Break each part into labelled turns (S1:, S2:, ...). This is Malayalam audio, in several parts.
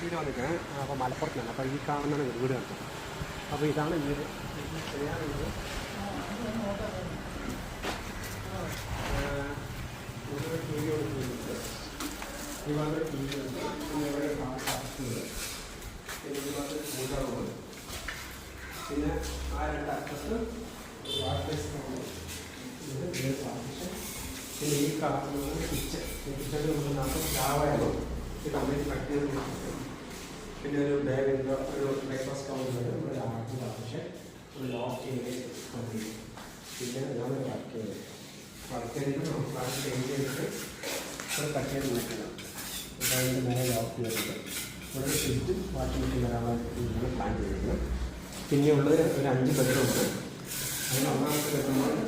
S1: വീട് വന്നിരിക്കണേ. അപ്പോൾ മലപ്പുറത്താണ്. അപ്പോൾ ഈ കാണുന്നതാണ് വീട് കണ്ടത്. അപ്പോൾ ഇതാണ് വീട് ചെയ്യാറുള്ളത്. ഈ ഭാഗത്ത് ടി വി ഉണ്ട്. പിന്നെ ഇവിടെ കാർഷുണ്ട്. പിന്നെ ഈ ഭാഗത്ത് കൂട്ടാറുണ്ട്. പിന്നെ ആ രണ്ട് അറ്റത്ത് വാഷ് ബേസിനുണ്ട്. പിന്നെ ഈ കാണുന്നത് കിച്ചൺ. കിച്ചണിൽ നമുക്ക് നമുക്ക് ചാവായാലും ഇത് കംപ്ലീറ്റ് കട്ട് ചെയ്ത് കൊടുക്കും. പിന്നെ ഒരു ബാഗിൻ്റെ ഒരു ബ്രേക്ക്ഫാസ്റ്റ് കൗണ്ടർ, ഇവിടെ ആർട്ടിൽ ആവശ്യം ഒരു ലോക്ക് ചെയ്ത് കംപ്ലീറ്റ്. പിന്നെ ഇതാണ് വർക്ക് ചെയ്ത് നമുക്ക് ക്ലാസ് ചേഞ്ച് ചെയ്തിട്ട് ഒരു കട്ട് ചെയ്ത് നോക്കുക. അതിൻ്റെ നേരെ ലോക്ക് ചെയ്തിട്ട് ഇവിടെ ഫ്രിഡ്ജ് വാഷിംഗ് മെഷീൻ വരാനുള്ള പ്ലാൻ ചെയ്തിട്ടുണ്ട്. പിന്നെ ഉള്ളത് ഒരു 5 ബെഡ്റൂമുണ്ട്. അതിന് ഒന്നാമത്തെ ബെഡ്റൂമാണ്.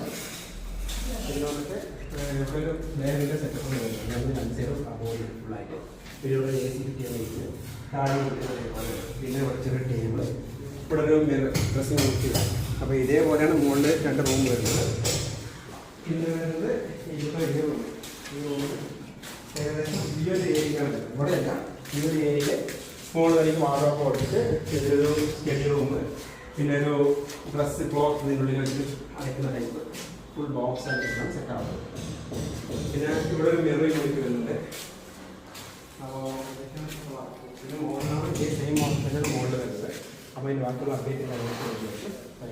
S1: പിന്നെ വന്നിട്ട് ഇവിടെ ഒരു ബാഗിൻ്റെ സെറ്റപ്പ് വരുന്നുണ്ട്. നമ്മൾ 5 കബോർഡ് ഫുള്ളായിട്ട്. പിന്നെ ഇവിടെ AC കിട്ടിയാൽ കഴിച്ച് താഴെ കിട്ടുന്ന. പിന്നെ ചെറിയ ടേബിള്, ഇവിടെ ഒരു ഡ്രസ്സിങ് നോക്കിയത്. അപ്പോൾ ഇതേപോലെയാണ് മുകളിൽ 2 റൂം വരുന്നത്. പിന്നെ വരുന്നത് ഇപ്പോൾ ഈ റൂം. ഈ റൂം ഏകദേശം ഈ ഒരു ഏരിയയാണ്. ഇവിടെയല്ല, ഈ ഒരു ഏരിയയിൽ സ്മോൾ വഴിക്ക് വാർഡ്രോബ് കൊടുത്തിട്ട് ഇതൊരു സ്റ്റഡി റൂം, പിന്നെ ഒരു ഡ്രസ്സ് ക്ലോത്ത് ഇതിനുള്ളിൽ വെച്ച് അയക്കുന്ന ടൈപ്പ് ഫുൾ ബോക്സ് ആയിട്ടാണ് സെറ്റ് ആവുന്നത്. പിന്നെ ഇവിടെ ഒരു മിററിംഗ് കൂടി വരുന്നുണ്ട്. അപ്പോൾ പിന്നെ മോഡലാണ് ഈ സെയിം മോഡൽ മുകളിൽ വരുന്നത്. അപ്പോൾ ഇതിന് ബാക്കിയുള്ള അപ്ഡേറ്റ് കാര്യങ്ങളൊക്കെ